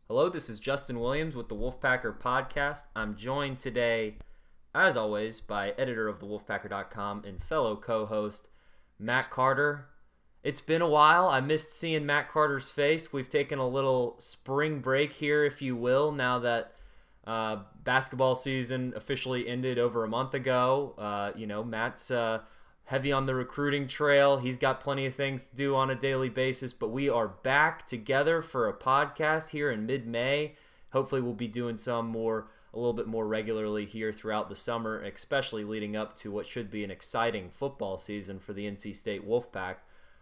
Hello, this is Justin Williams with the Wolfpacker Podcast. I'm joined today, as always, by editor of the Wolfpacker.com and fellow co-host Matt Carter. It's been a while. I missed seeing Matt Carter's face. We've taken a little spring break here, if you will, now that basketball season officially ended over a month ago. Matt's heavy on the recruiting trail. He's got plenty of things to do on a daily basis, but we are back together for a podcast here in mid-May. Hopefully we'll be doing a little bit more regularly here throughout the summer, especially leading up to what should be an exciting football season for the NC State Wolfpack.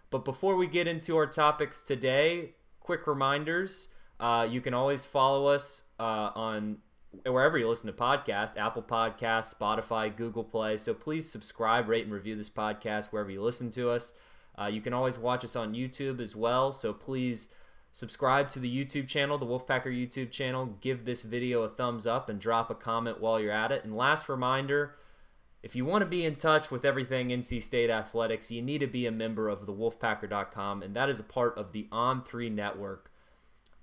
But before we get into our topics today, quick reminders. You can always follow us on wherever you listen to podcasts, Apple Podcasts, Spotify, Google Play. So please subscribe, rate, and review this podcast wherever you listen to us. You can always watch us on YouTube as well. So please subscribe to the YouTube channel, the Wolfpacker YouTube channel. Give this video a thumbs up and drop a comment while you're at it. And last reminder, if you want to be in touch with everything NC State athletics, you need to be a member of the Wolfpacker.com, and that is a part of the On3 Network.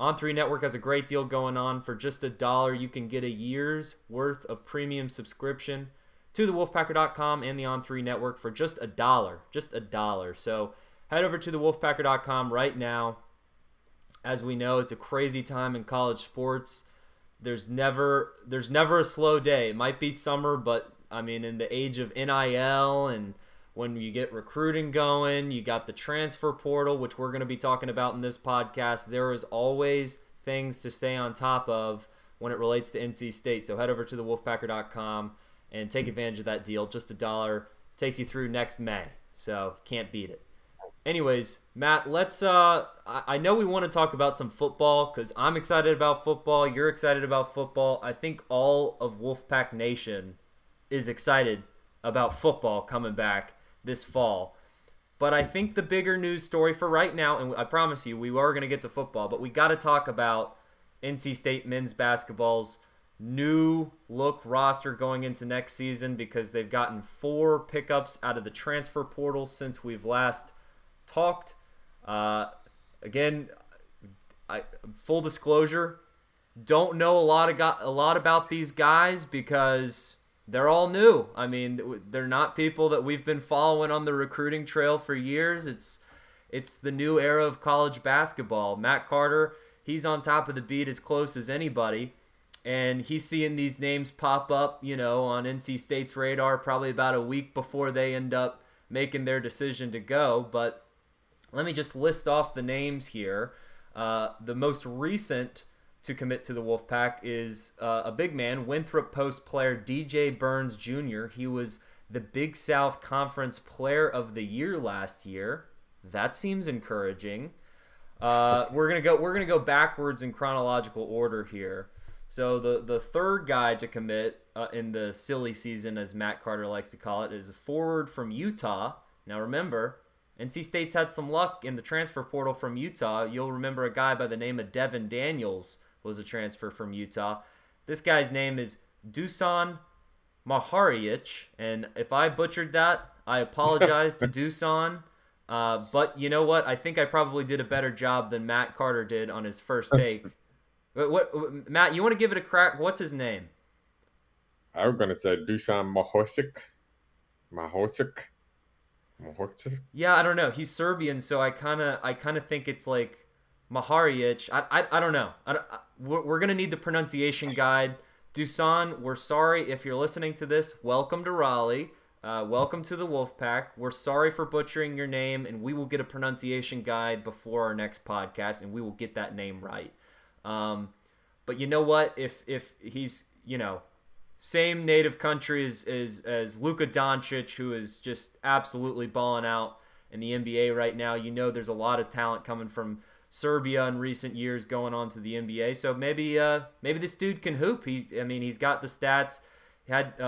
On3 Network has a great deal going on. For just $1, you can get a year's worth of premium subscription to the Wolfpacker.com and the On3 Network for just $1. Just $1. So head over to the Wolfpacker.com right now. As we know, it's a crazy time in college sports. There's never a slow day. It might be summer, but I mean, in the age of NIL and when you get recruiting going, you got the transfer portal, which we're going to be talking about in this podcast. There is always things to stay on top of when it relates to NC State. So head over to the Wolfpacker.com and take advantage of that deal. Just $1 takes you through next May. So can't beat it. Anyways, Matt, let's I know we want to talk about some football because I'm excited about football. You're excited about football. I think all of Wolfpack Nation is excited about football coming back this fall. But I think the bigger news story for right now, and I promise you we are going to get to football, but we got to talk about NC State men's basketball's new look roster going into next season because they've gotten 4 pickups out of the transfer portal since we've last talked. Again, full disclosure, don't know a lot about these guys because they're all new. I mean, they're not people that we've been following on the recruiting trail for years. It's the new era of college basketball. Matt Carter, he's on top of the beat as close as anybody, and he's seeing these names pop up, on NC State's radar probably about a week before they end up making their decision to go. But let me just list off the names here. The most recent to commit to the Wolfpack is a big man, Winthrop Post player DJ Burns Jr. He was the Big South Conference Player of the Year last year. That seems encouraging. We're gonna go backwards in chronological order here. So the third guy to commit in the silly season, as Matt Carter likes to call it, is a forward from Utah. Now remember, NC State's had some luck in the transfer portal from Utah. You'll remember a guy by the name of Devin Daniels was a transfer from Utah. This guy's name is Dusan Maharic, and if I butchered that, I apologize to Dusan. But you know what? I think I probably did a better job than Matt Carter did on his first take. Matt, you want to give it a crack? What's his name? I was gonna say Dusan Mahorcic. Yeah, I don't know. He's Serbian, so I kind of think it's like Maharic. I don't know. We're going to need the pronunciation guide. Dusan, we're sorry if you're listening to this. Welcome to Raleigh. Welcome to the Wolfpack. We're sorry for butchering your name, and we will get a pronunciation guide before our next podcast, and we will get that name right. But you know what? If he's, same native country as Luka Doncic, who is just absolutely balling out in the NBA right now. There's a lot of talent coming from Serbia in recent years going on to the NBA. So maybe this dude can hoop. He's got the stats. He had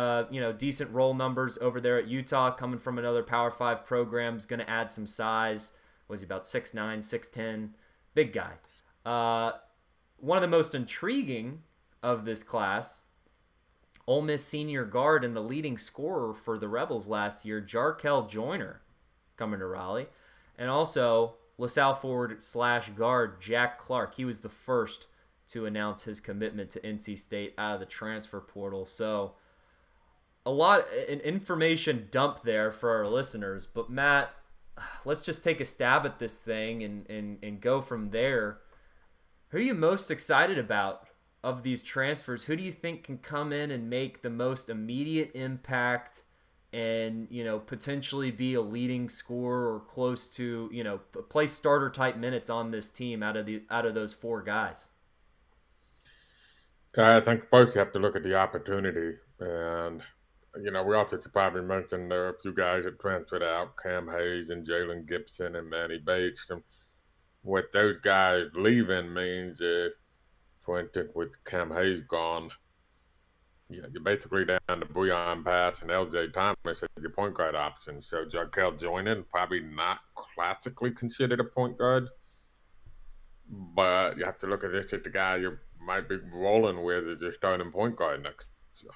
decent roll numbers over there at Utah, coming from another Power 5 program. Is going to add some size. Was he about 6'9", 6'10"? Big guy. One of the most intriguing of this class, Ole Miss senior guard and the leading scorer for the Rebels last year, Jarkell Joyner, coming to Raleigh. And also LaSalle forward / guard Jack Clark. He was the first to announce his commitment to NC State out of the transfer portal. So an information dump there for our listeners. But Matt, let's just take a stab at this thing and go from there. Who are you most excited about of these transfers? Who do you think can come in and make the most immediate impact and, potentially be a leading scorer or close to, play starter type minutes on this team out of those four guys? I think first you have to look at the opportunity. And, we also should probably mention there are a few guys that transferred out, Cam Hayes and Jalen Gibson and Manny Bates. And what those guys leaving means is, for instance, with Cam Hayes gone, you're basically down to Breon Pass and LJ Thomas as your point guard option. So Jarkell Joyner, probably not classically considered a point guard, but you have to look at this as the guy you might be rolling with as your starting point guard next year.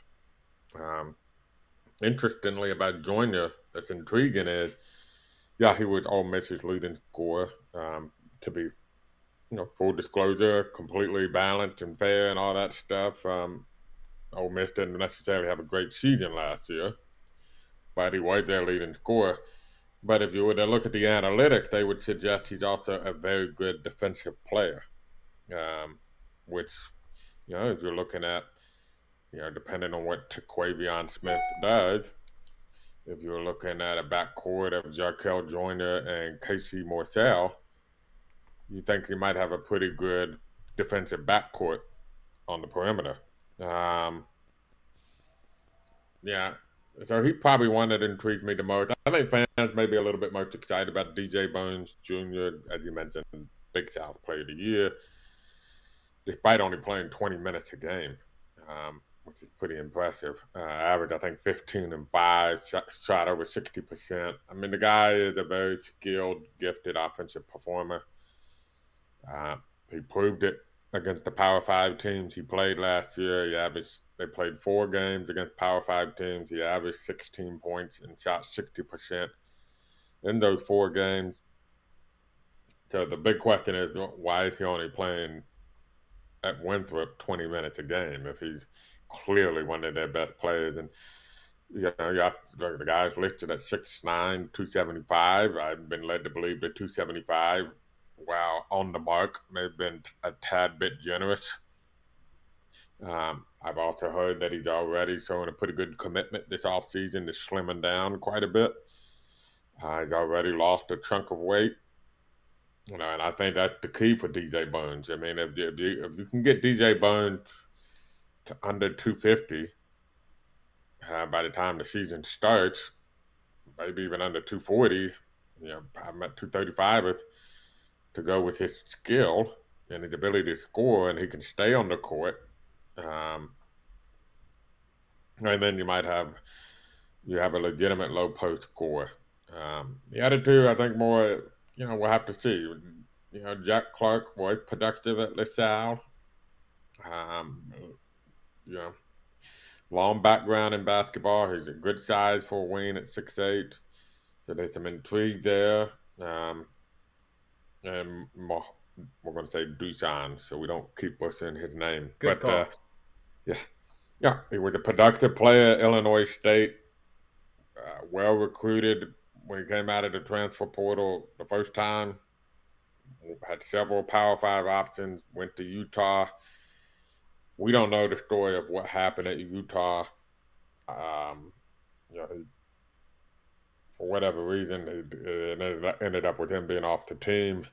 Interestingly about Joyner, that's intriguing is, he was Ole Miss's leading scorer. To be, full disclosure, completely balanced and fair and all that stuff. Ole Miss didn't necessarily have a great season last year, but he was their leading scorer. But if you were to look at the analytics, they would suggest he's also a very good defensive player, which, if you're looking at, depending on what Taquavion Smith does, if you're looking at a backcourt of Jarkell Joyner and Casey Morsell, you think he might have a pretty good defensive backcourt on the perimeter. So he probably one that intrigues me the most. I think fans may be a little bit most excited about DJ Burns Jr., as you mentioned, Big South Player of the Year, despite only playing 20 minutes a game, which is pretty impressive. Average, I think, 15 and 5, shot over 60%. I mean, the guy is a very skilled, gifted offensive performer. He proved it against the Power 5 teams he played last year. They played 4 games against Power 5 teams. He averaged 16 points and shot 60% in those 4 games. So the big question is, why is he only playing at Winthrop 20 minutes a game if he's clearly one of their best players? And the guy's listed at 6'9", 275. I've been led to believe that 275, while on the mark, may have been a tad bit generous. I've also heard that he's already showing a pretty good commitment this offseason to slimming down quite a bit. He's already lost a chunk of weight. And I think that's the key for DJ Burns. I mean, if you can get DJ Burns to under 250 by the time the season starts, maybe even under 240, I'm at 235 to go with his skill and his ability to score, and he can stay on the court. And then you have a legitimate low post score. The other two, I think more, we'll have to see. Jack Clark was productive at LaSalle. Long background in basketball. He's a good size for a wing at 6'8". So there's some intrigue there. And we're going to say Dusan, so we don't keep butchering his name. Good call. He was a productive player at Illinois State, well recruited when he came out of the transfer portal the first time. Had several Power 5 options, went to Utah. We don't know the story of what happened at Utah. For whatever reason, it ended up with him being off the team.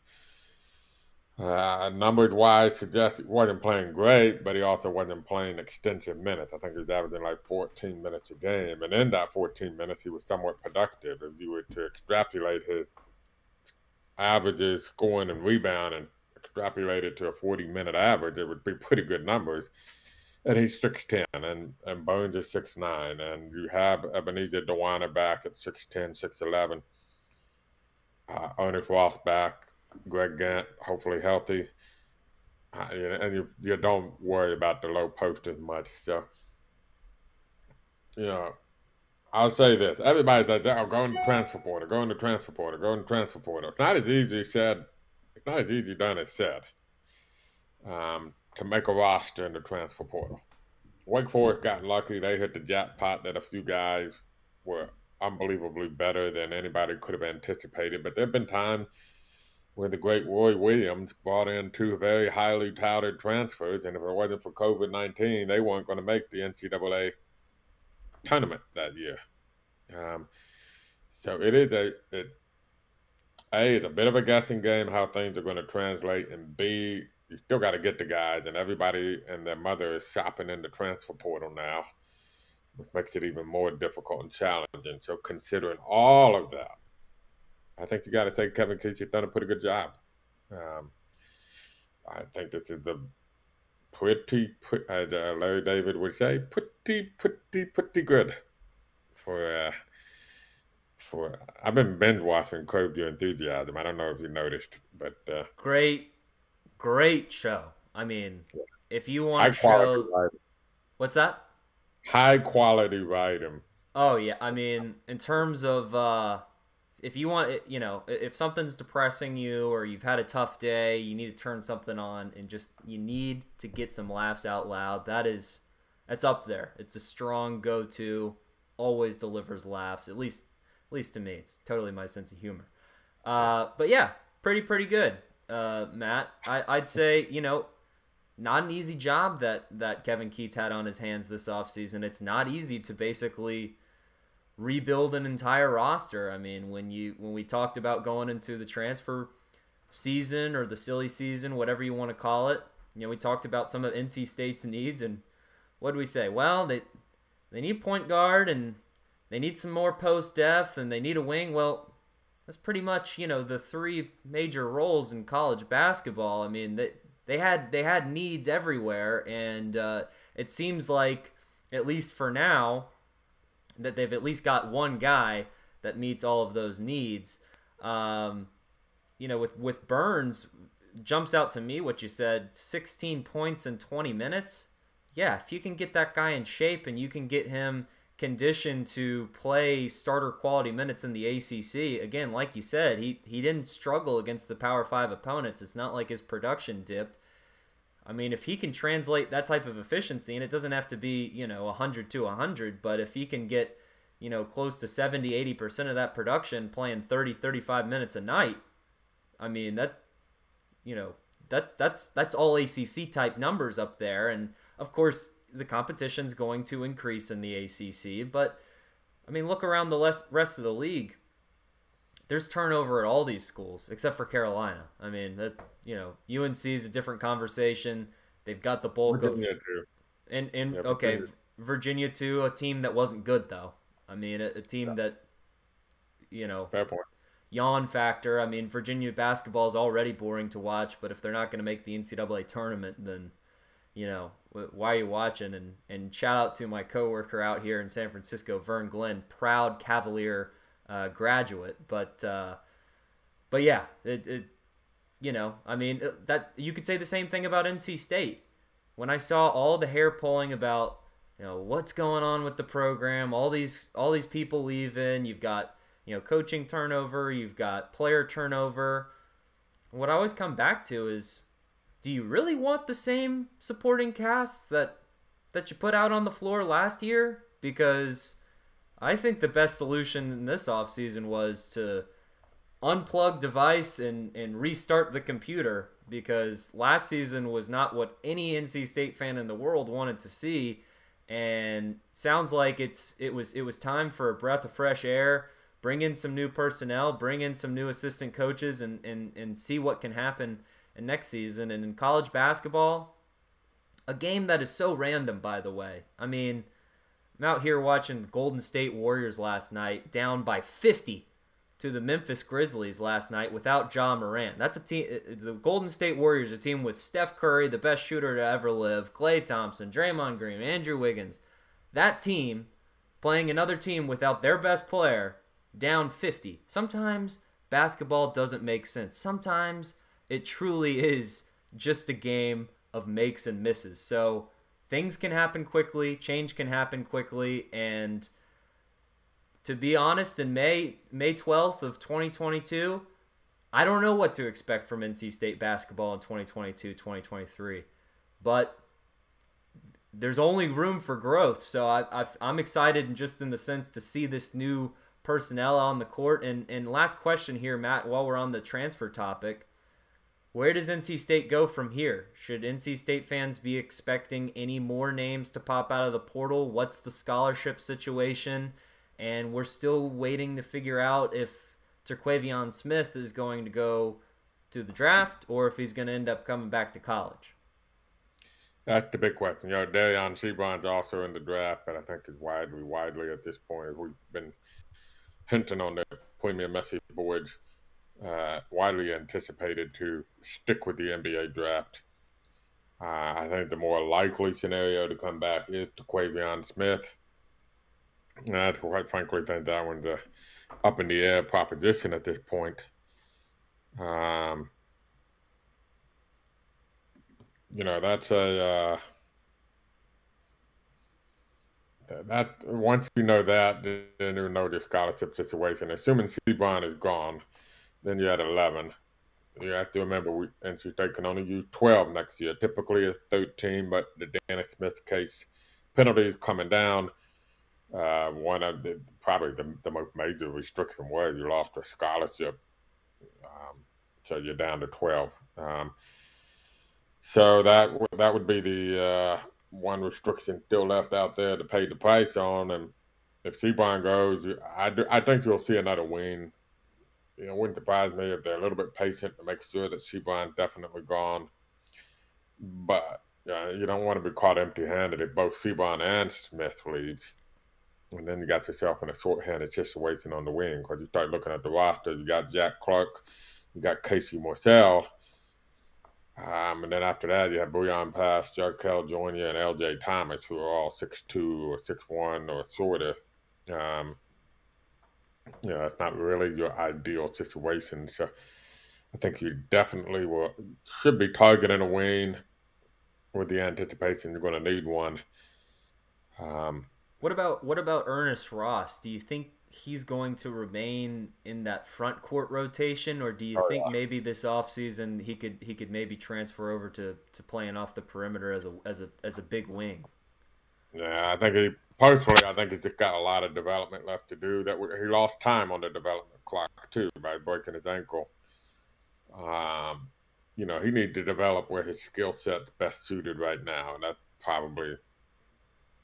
Numbers-wise, suggests he wasn't playing great, but he also wasn't playing extensive minutes. I think he was averaging like 14 minutes a game. And in that 14 minutes, he was somewhat productive. If you were to extrapolate his averages, scoring and rebounding, and extrapolate it to a 40-minute average, it would be pretty good numbers. And he's 6'10", and Burns is 6'9", and you have Ebenezer Dewana back at 6'10", 6'11". Ernest Ross back. Greg Gant, hopefully healthy. And you don't worry about the low post as much. So, I'll say this. Everybody says, go in the transfer portal, go in the transfer portal, go in the transfer portal. It's not as easy done as said. to make a roster in the transfer portal. Wake Forest got lucky. They hit the jackpot that a few guys were unbelievably better than anybody could have anticipated. But there have been times where the great Roy Williams brought in two very highly touted transfers, and if it wasn't for COVID-19, they weren't going to make the NCAA tournament that year. So it is it's a bit of a guessing game how things are going to translate, and B, you still got to get the guys, and everybody and their mother is shopping in the transfer portal now, which makes it even more difficult and challenging. So considering all of that, I think you got to say Kevin Keathley's done a pretty good job. I think this is the as Larry David would say, pretty good for I've been binge watching Curb Your Enthusiasm. I don't know if you noticed, but great show. I mean, if you want to show, what's that? High quality writing. Oh yeah, I mean, in terms of if you want, if something's depressing you or you've had a tough day, you need to turn something on and just you need to get some laughs out loud. That's up there. It's a strong go-to. Always delivers laughs. At least to me, it's totally my sense of humor. But yeah, pretty good, Matt. I'd say, not an easy job that Kevin Keats had on his hands this offseason. It's not easy to basically rebuild an entire roster. I mean, when we talked about going into the transfer season or the silly season, whatever you want to call it, we talked about some of NC State's needs, and what did we say? Well, they need point guard, and they need some more post depth, and they need a wing. Well, that's pretty much, the three major roles in college basketball. I mean, they had needs everywhere, and it seems like, at least for now, that they've at least got one guy that meets all of those needs. With Burns, jumps out to me what you said, 16 points in 20 minutes. Yeah, if you can get that guy in shape and you can get him conditioned to play starter quality minutes in the ACC, again, like you said, he didn't struggle against the Power 5 opponents. It's not like his production dipped. I mean, if he can translate that type of efficiency, and it doesn't have to be, 100 to 100, but if he can get, close to 70, 80% of that production playing 30, 35 minutes a night, I mean, that's all ACC type numbers up there. And of course, the competition's going to increase in the ACC, but I mean, look around the rest of the league. There's turnover at all these schools except for Carolina. I mean, UNC is a different conversation. They've got the bulk Virginia of too. and okay, Virginia too, a team that wasn't good though. I mean, a team that Fair point. Yawn factor. I mean, Virginia basketball is already boring to watch, but if they're not going to make the NCAA tournament, then why are you watching? And shout out to my coworker out here in San Francisco, Vern Glenn, proud Cavalier graduate, but yeah, I mean, that you could say the same thing about NC State. When I saw all the hair pulling about what's going on with the program, all these people leaving, you've got coaching turnover, you've got player turnover. What I always come back to is, do you really want the same supporting cast that you put out on the floor last year? Because I think the best solution in this offseason was to unplug device and restart the computer, because last season was not what any NC State fan in the world wanted to see, and sounds like it was time for a breath of fresh air, bring in some new personnel, bring in some new assistant coaches, and see what can happen in next season. And in college basketball, a game that is so random, by the way. I mean, I'm out here watching the Golden State Warriors last night, down by 50 to the Memphis Grizzlies last night without Ja Morant. That's a team. The Golden State Warriors, a team with Steph Curry, the best shooter to ever live, Klay Thompson, Draymond Green, Andrew Wiggins. That team playing another team without their best player, down 50. Sometimes basketball doesn't make sense. Sometimes it truly is just a game of makes and misses. So things can happen quickly, change can happen quickly, and to be honest, in May 12th of 2022, I don't know what to expect from NC State basketball in 2022-2023. but there's only room for growth. So I'm excited just in the sense to see this new personnel on the court. And last question here, Matt, while we're on the transfer topic, where does NC State go from here? Should NC State fans be expecting any more names to pop out of the portal? What's the scholarship situation? And we're still waiting to figure out if Terquavion Smith is going to go to the draft or if he's going to end up coming back to college. That's the big question. Darion Seaborn's also in the draft, but I think is widely at this point. We've been hinting on the Premier message boards, widely anticipated to stick with the NBA draft. I think the more likely scenario to come back is Terquavion Smith. And I quite frankly think that one's a up in the air proposition at this point. That's that once you know that, then you know the scholarship situation. Assuming Seaborn is gone, then you're at 11. You have to remember, NC State can only use 12 next year. Typically it's 13, but the Dennis Smith case, penalties coming down. One of probably the most major restriction was you lost a scholarship, so you're down to 12. So that would be the one restriction still left out there to pay the price on. And if Seaborn goes, I think you'll see another wing. It wouldn't surprise me if they're a little bit patient to make sure that Seaborn's definitely gone. But you don't want to be caught empty-handed if both Seaborn and Smith leaves. And then you got yourself in a short-handed situation on the wing because you start looking at the roster. You got Jack Clark, you got Casey Morcell. And then after that, you have Bouillon Pass, Jarkell Joyner, and L.J. Thomas, who are all 6'2" or 6'1" or shorter. It's not really your ideal situation. So I think you definitely should be targeting a wing with the anticipation you're going to need one. What about Ernest Ross? Do you think he's going to remain in that front court rotation, or do you think maybe this offseason he could maybe transfer over to playing off the perimeter as a big wing? Yeah, I think he's just got a lot of development left to do. He lost time on the development clock too by breaking his ankle. He needs to develop where his skill set's best suited right now, and that's probably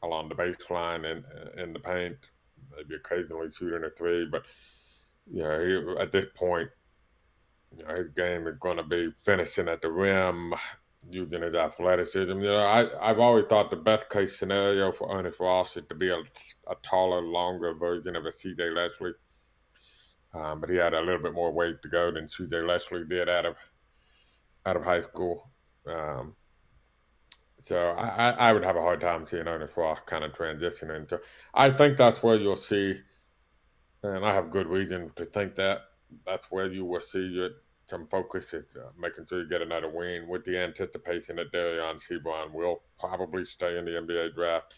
along the baseline and in the paint, maybe occasionally shooting a three. But at this point, his game is going to be finishing at the rim, using his athleticism. I've always thought the best case scenario for Ernest Ross is to be a taller, longer version of a C.J. Leslie. But he had a little bit more weight to go than C.J. Leslie did out of high school. So I would have a hard time seeing Ernest Ross kind of transitioning. So I think that's where you'll see, and I have good reason to think that's where you will see some focus is making sure you get another wing with the anticipation that Darion Seaborn will probably stay in the NBA draft,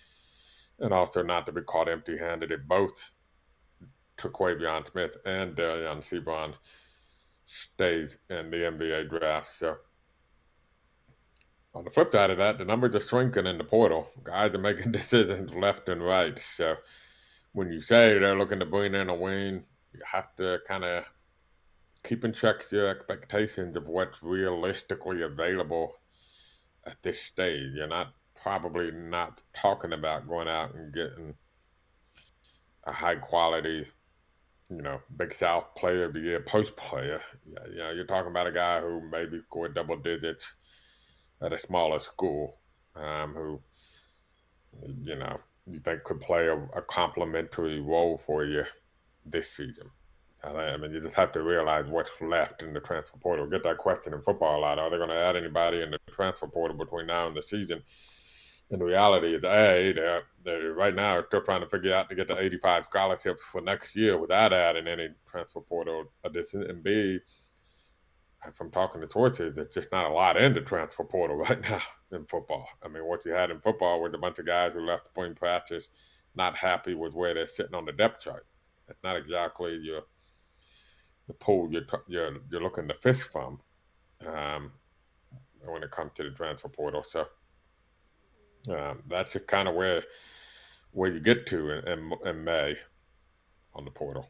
and also not to be caught empty-handed if both Terquavion Smith and Darion Seaborn stays in the NBA draft. So on the flip side of that, the numbers are shrinking in the portal. Guys are making decisions left and right. So when you say they're looking to bring in a wing, you have to kind of keep in check your expectations of what's realistically available at this stage. You're probably not talking about going out and getting a high quality, Big South player of the year, post player. You're talking about a guy who maybe scored double digits at a smaller school, who, you think could play a complementary role for you this season. I mean, you just have to realize what's left in the transfer portal. Get that question in football a lot. Are they going to add anybody in the transfer portal between now and the season? And the reality is, they're right now still trying to figure out to get the 85 scholarships for next year without adding any transfer portal addition. And B, from talking to sources, there's just not a lot in the transfer portal right now in football. I mean, what you had in football was a bunch of guys who left spring practice not happy with where they're sitting on the depth chart. It's not exactly the pool you're looking to fish from when it comes to the transfer portal. So That's just kind of where you get to in May on the portal.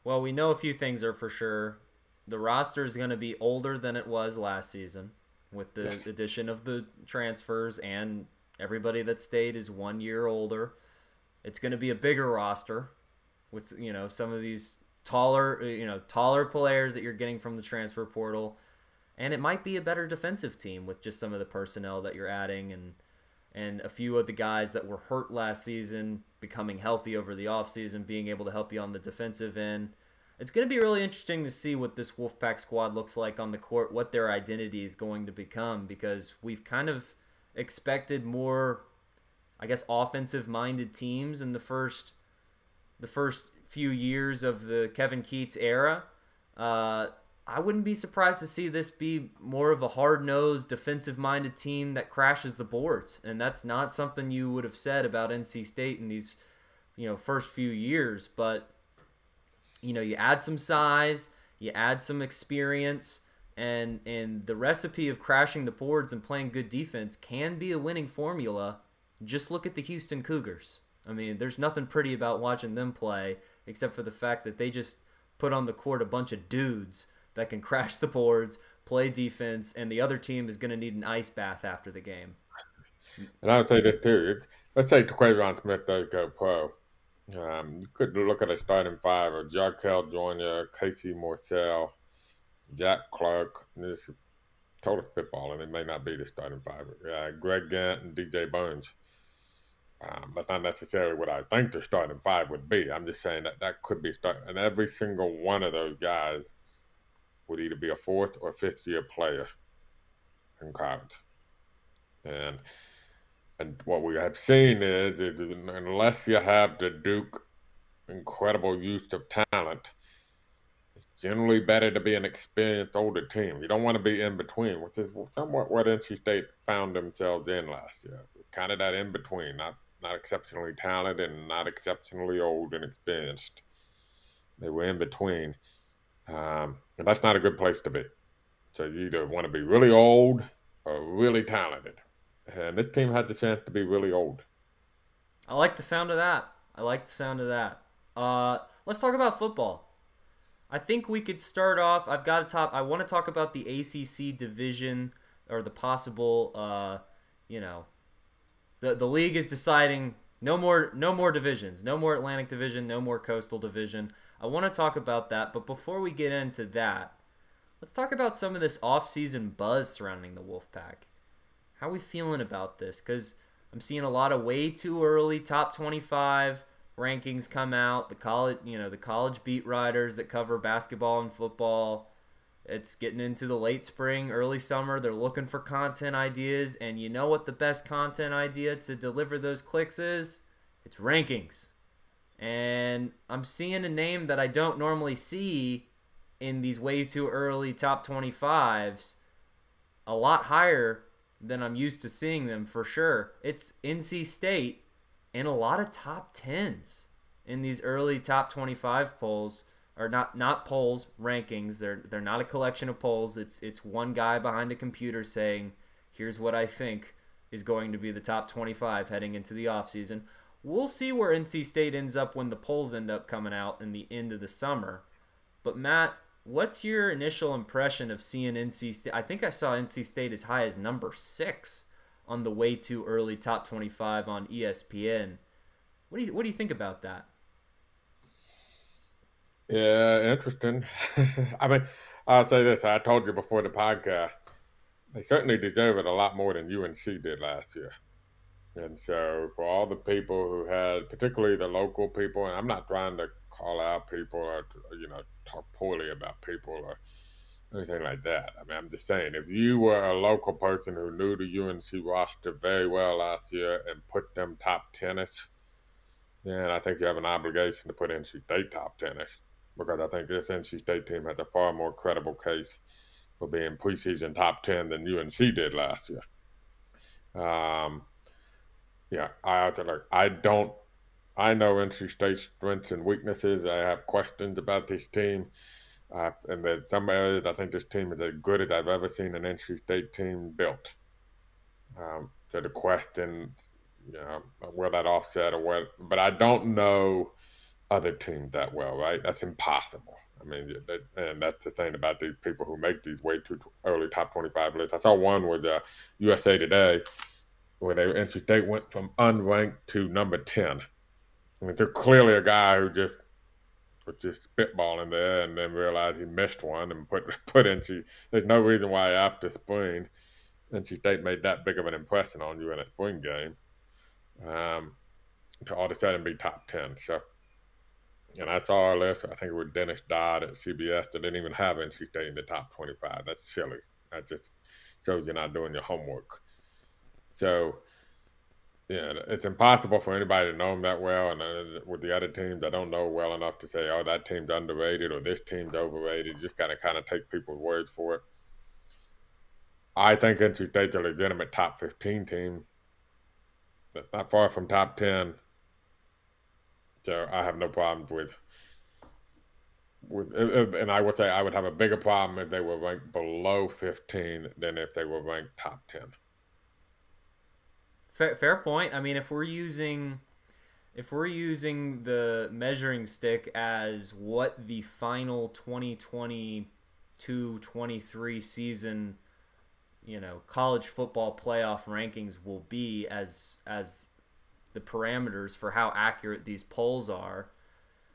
Well, we know a few things are for sure. The roster is going to be older than it was last season with the Yes. addition of the transfers, and everybody that stayed is 1 year older. It's going to be a bigger roster with some of these taller players that you're getting from the transfer portal, and it might be a better defensive team with just some of the personnel that you're adding, and a few of the guys that were hurt last season becoming healthy over the offseason, being able to help you on the defensive end. It's going to be really interesting to see what this Wolfpack squad looks like on the court, what their identity is going to become, because we've kind of expected more, I guess, offensive-minded teams in the first few years of the Kevin Keats era. I wouldn't be surprised to see this be more of a hard-nosed, defensive-minded team that crashes the boards, and that's not something you would have said about NC State in these, first few years. But you add some size, you add some experience, and the recipe of crashing the boards and playing good defense can be a winning formula. Just look at the Houston Cougars. I mean, there's nothing pretty about watching them play except for the fact that they just put on the court a bunch of dudes that can crash the boards, play defense, and the other team is going to need an ice bath after the game. And I would say this too. Let's say Quavion Smith does go pro. You could look at a starting five of Jarkell Joyner, Casey Morcell, Jack Clark. This is total spitball, and it may not be the starting five. Greg Gant and DJ Bones. That's not necessarily what I think the starting five would be. I'm just saying that could be starting. And every single one of those guys would either be a fourth or fifth year player in college. And what we have seen is unless you have the Duke incredible use of talent, it's generally better to be an experienced older team. You don't want to be in between, which is somewhat what NC State found themselves in last year. Kind of that in between, not exceptionally talented and not exceptionally old and experienced. They were in between. And that's not a good place to be. So you either want to be really old or really talented. And this team had the chance to be really old. I like the sound of that. Let's talk about football. I think we could start off. I want to talk about the ACC division, or the possible, the league is deciding no more divisions, no more Atlantic Division, no more Coastal Division. I want to talk about that, but before we get into that, let's talk about some of this off-season buzz surrounding the Wolfpack. How are we feeling about this? Because I'm seeing a lot of way too early top 25 rankings come out. The college beat writers that cover basketball and football. It's getting into the late spring, early summer. They're looking for content ideas, and you know what the best content idea to deliver those clicks is? It's rankings. And I'm seeing a name that I don't normally see in these way too early top 25s a lot higher than I'm used to seeing them, for sure. It's NC State in a lot of top 10s in these early top 25 polls, or not polls, rankings. They're not a collection of polls. It's one guy behind a computer saying, here's what I think is going to be the top 25 heading into the offseason. We'll see where NC State ends up when the polls end up coming out in the end of the summer. But Matt, what's your initial impression of seeing NC State? I think I saw NC State as high as number 6 on the way too early top 25 on ESPN. What do you think about that? Yeah, interesting. I mean, I'll say this. I told you before the podcast, they certainly deserve it a lot more than UNC did last year. And so for all the people who had, particularly the local people, and I'm not trying to call out people or, talk poorly about people or anything like that. I mean, I'm just saying, if you were a local person who knew the UNC roster very well last year and put them top 10ish, then I think you have an obligation to put NC State top 10ish, because I think this NC State team has a far more credible case for being preseason top 10 than UNC did last year. Yeah, I know NC State's strengths and weaknesses. I have questions about this team. And in some areas, I think this team is as good as I've ever seen an NC State team built. To the question, will that offset or what? But I don't know other teams that well, right? That's impossible. I mean, and that's the thing about these people who make these way too early top 25 lists. I saw one was USA Today, where NC State went from unranked to number 10. I mean, there's clearly a guy who just was just spitballing there and then realized he missed one and put NC. There's no reason why after spring NC State made that big of an impression on you in a spring game to all of a sudden be top 10. So, and I saw our list. I think it was Dennis Dodd at CBS that didn't even have NC State in the top 25. That's silly. That just shows you're not doing your homework. So, yeah, it's impossible for anybody to know them that well. And with the other teams, I don't know well enough to say, oh, that team's underrated or this team's overrated. You just got to kind of take people's words for it. I think NC State's a legitimate top 15 team. That's not far from top 10. So I have no problems and I would say I would have a bigger problem if they were ranked below 15 than if they were ranked top 10. Fair point. I mean, if we're using the measuring stick as what the final 2022-23 season, college football playoff rankings will be as the parameters for how accurate these polls are.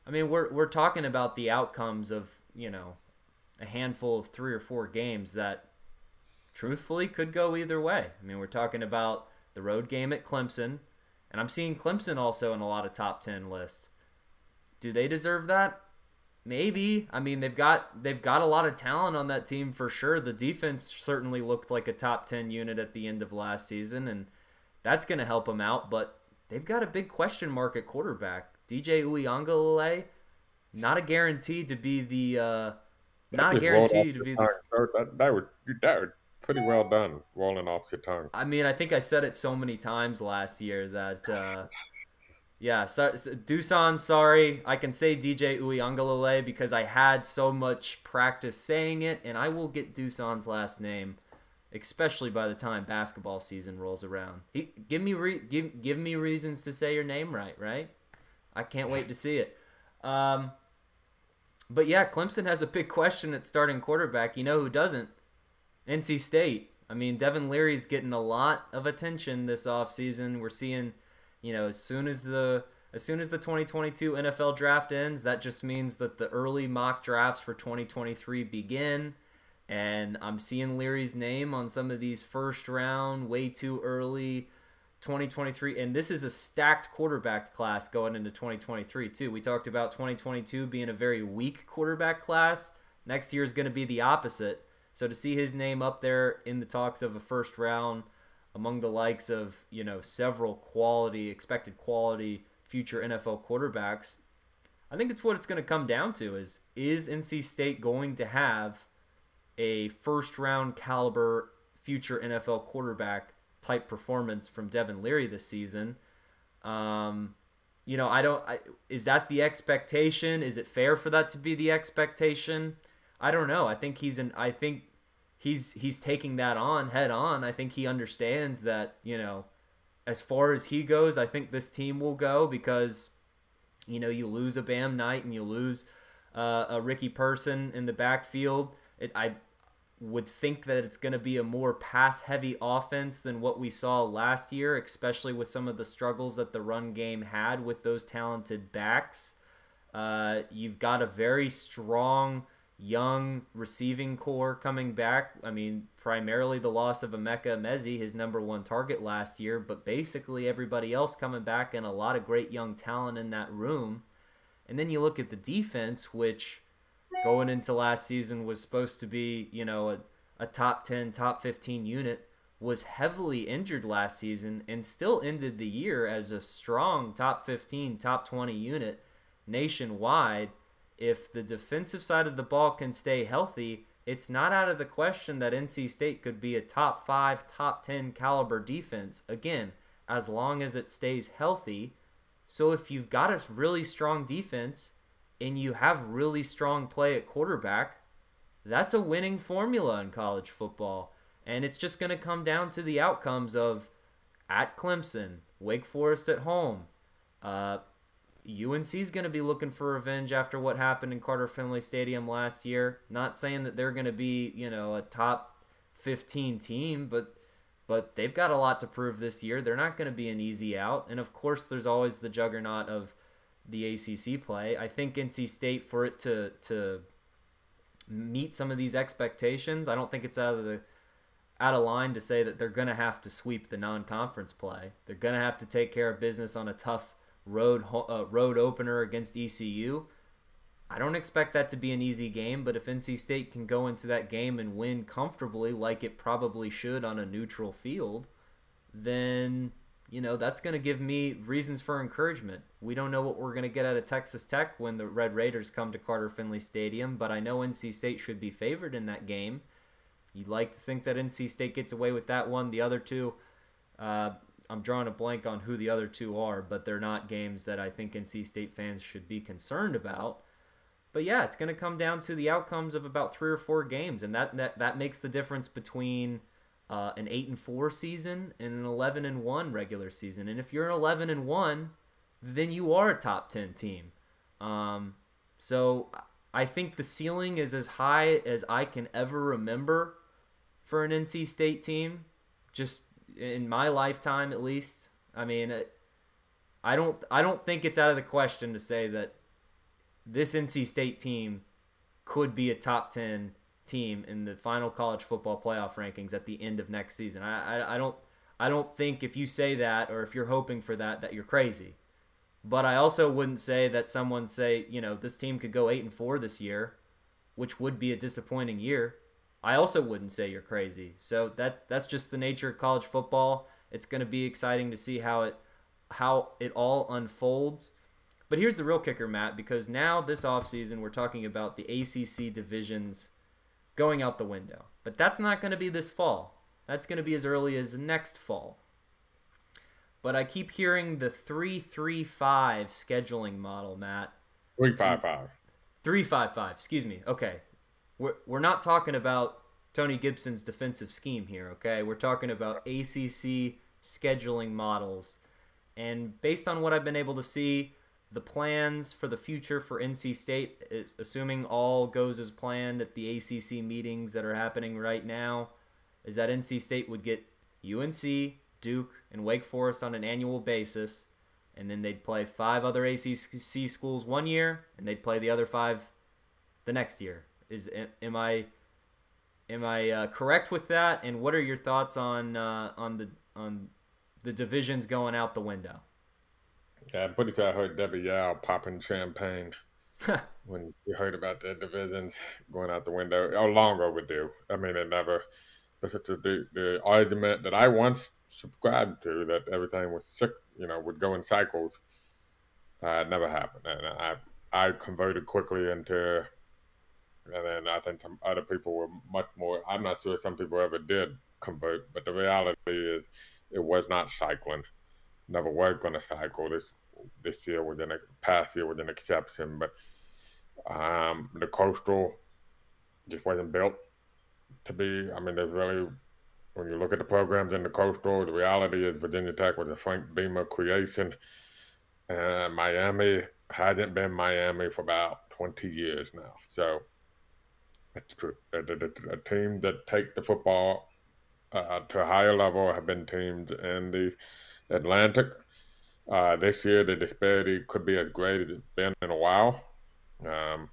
I mean, we're talking about the outcomes of, a handful of 3 or 4 games that truthfully could go either way. I mean, we're talking about the road game at Clemson, and I'm seeing Clemson also in a lot of top 10 lists. Do they deserve that? Maybe. I mean, they've got a lot of talent on that team for sure. The defense certainly looked like a top 10 unit at the end of last season, and that's going to help them out, but they've got a big question mark at quarterback. DJ Uiagalelei, not a guarantee to be the That was pretty well done, rolling off your tongue. I mean, I think I said it so many times last year that yeah, so Dusan, sorry. I can say DJ Uiagalelei because I had so much practice saying it, and I will get Dusan's last name, especially by the time basketball season rolls around. Give me reasons to say your name right? I can't wait to see it. But yeah, Clemson has a big question at starting quarterback. You know who doesn't? NC State. I mean, Devin Leary's getting a lot of attention this offseason. We're seeing, as soon as the 2022 NFL draft ends, that just means that the early mock drafts for 2023 begin. And I'm seeing Leary's name on some of these first round, way too early 2023. And this is a stacked quarterback class going into 2023 too. We talked about 2022 being a very weak quarterback class. Next year is going to be the opposite. So to see his name up there in the talks of a first round among the likes of, several expected quality future NFL quarterbacks, I think it's what it's going to come down to is NC State going to have a first round caliber future NFL quarterback type performance from Devin Leary this season? Is that the expectation? Is it fair for that to be the expectation? I don't know. I think he's taking that on head on. I think he understands that, as far as he goes, I think this team will go because, you lose a Bam Knight and you lose a Ricky Person in the backfield. I would think that it's going to be a more pass-heavy offense than what we saw last year, especially with some of the struggles that the run game had with those talented backs. You've got a very strong young receiving core coming back. I mean, primarily the loss of Emeka Emezi, his number one target last year, but basically everybody else coming back and a lot of great young talent in that room. And then you look at the defense, which going into last season was supposed to be, a top 10, top 15 unit, was heavily injured last season and still ended the year as a strong top 15, top 20 unit nationwide. If the defensive side of the ball can stay healthy, it's not out of the question that NC State could be a top 5, top 10 caliber defense, again, as long as it stays healthy. So if you've got a really strong defense and you have really strong play at quarterback, that's a winning formula in college football. And it's just going to come down to the outcomes of at Clemson, Wake Forest at home. UNC's going to be looking for revenge after what happened in Carter Finley Stadium last year. Not saying that they're going to be, a top 15 team, but they've got a lot to prove this year. They're not going to be an easy out. And, of course, there's always the juggernaut of the ACC play. I think NC State, for it to meet some of these expectations, I don't think it's out of line to say that they're going to have to sweep the non-conference play. They're going to have to take care of business on a tough road opener against ECU. I don't expect that to be an easy game, but if NC State can go into that game and win comfortably like it probably should on a neutral field, then, that's going to give me reasons for encouragement. We don't know what we're going to get out of Texas Tech when the Red Raiders come to Carter Finley Stadium, but I know NC State should be favored in that game. You'd like to think that NC State gets away with that one. The other two, I'm drawing a blank on who the other two are, but they're not games that I think NC State fans should be concerned about. But yeah, it's going to come down to the outcomes of about 3 or 4 games, and that makes the difference between an 8-4 season and an 11-1 regular season. And if you're an 11-1, then you are a top 10 team. So I think the ceiling is as high as I can ever remember for an NC State team, just in my lifetime at least. I mean, I don't think it's out of the question to say that this NC State team could be a top 10 team in the final college football playoff rankings at the end of next season. I don't think if you say that, or if you're hoping for that you're crazy. But I also wouldn't say that someone say, this team could go 8-4 this year, which would be a disappointing year. I also wouldn't say you're crazy. So that's just the nature of college football. It's going to be exciting to see how it all unfolds. But here's the real kicker, Matt, because now this offseason we're talking about the ACC divisions going out the window. But that's not going to be this fall. That's going to be as early as next fall. But I keep hearing the 3-3-5 scheduling model, Matt. 3-5-5. 3-5-5, excuse me. Okay. We're not talking about Tony Gibson's defensive scheme here, okay? We're talking about ACC scheduling models. And based on what I've been able to see, the plans for the future for NC State, assuming all goes as planned at the ACC meetings that are happening right now, is that NC State would get UNC, Duke, and Wake Forest on an annual basis, and then they'd play 5 other ACC schools one year, and they'd play the other 5 the next year. Am I correct with that? And what are your thoughts on the divisions going out the window? Yeah, I'm pretty sure I heard Debbie Yao popping champagne when you heard about the divisions going out the window. Oh, long overdue. I mean, it never. The argument that I once subscribed to, that everything was sick, would go in cycles, never happened. And I converted quickly into. And then I think some other people were much more. I'm not sure some people ever did convert, but the reality is it was not cycling. Never was going to cycle. This year was past year was an exception, but the Coastal just wasn't built to be. I mean, there's really, when you look at the programs in the Coastal, the reality is Virginia Tech was a Frank Beamer creation. Miami hasn't been Miami for about 20 years now. So that's true. A team that take the football to a higher level have been teams in the Atlantic. This year, the disparity could be as great as it's been in a while. The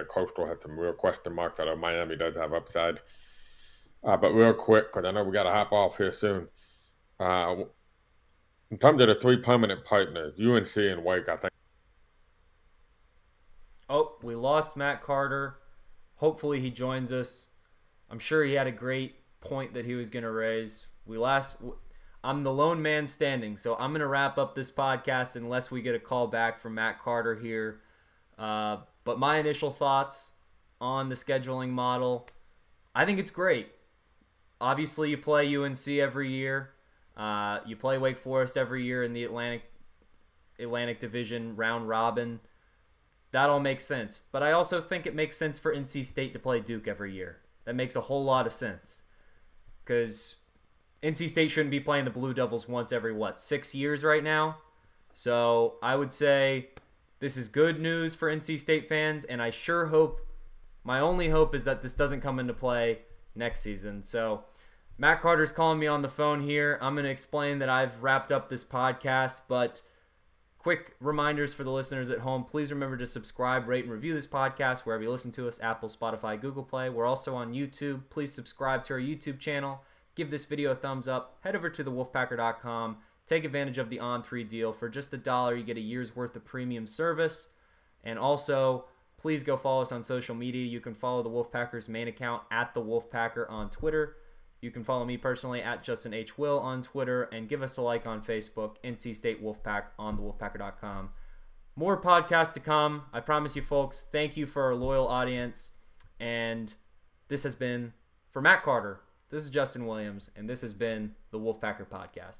Coastal has some real question marks. Although Miami does have upside. But real quick, because I know we got to hop off here soon. In terms of the 3 permanent partners, UNC and Wake, I think. Oh, we lost Matt Carter. Hopefully he joins us. I'm sure he had a great point that he was going to raise. I'm the lone man standing, so I'm going to wrap up this podcast unless we get a call back from Matt Carter here. But my initial thoughts on the scheduling model, I think it's great. Obviously, you play UNC every year. You play Wake Forest every year in the Atlantic Division round robin. That all makes sense. But I also think it makes sense for NC State to play Duke every year. that makes a whole lot of sense. Because NC State shouldn't be playing the Blue Devils once every, 6 years right now? So I would say this is good news for NC State fans, and I sure hope, my only hope is that this doesn't come into play next season. So Matt Carter's calling me on the phone here. I'm going to explain that I've wrapped up this podcast, but quick reminders for the listeners at home. Please remember to subscribe, rate, and review this podcast wherever you listen to us, Apple, Spotify, Google Play. We're also on YouTube. Please subscribe to our YouTube channel. Give this video a thumbs up. Head over to thewolfpacker.com. Take advantage of the On3 deal. For just $1, you get a year's worth of premium service. And also, please go follow us on social media. You can follow the Wolfpacker's main account at the Wolfpacker on Twitter. You can follow me personally at Justin H. Will on Twitter, and give us a like on Facebook, NC State Wolfpack on thewolfpacker.com. More podcasts to come. I promise you, folks. Thank you for our loyal audience. And this has been, for Matt Carter, this is Justin Williams, and this has been the Wolfpacker Podcast.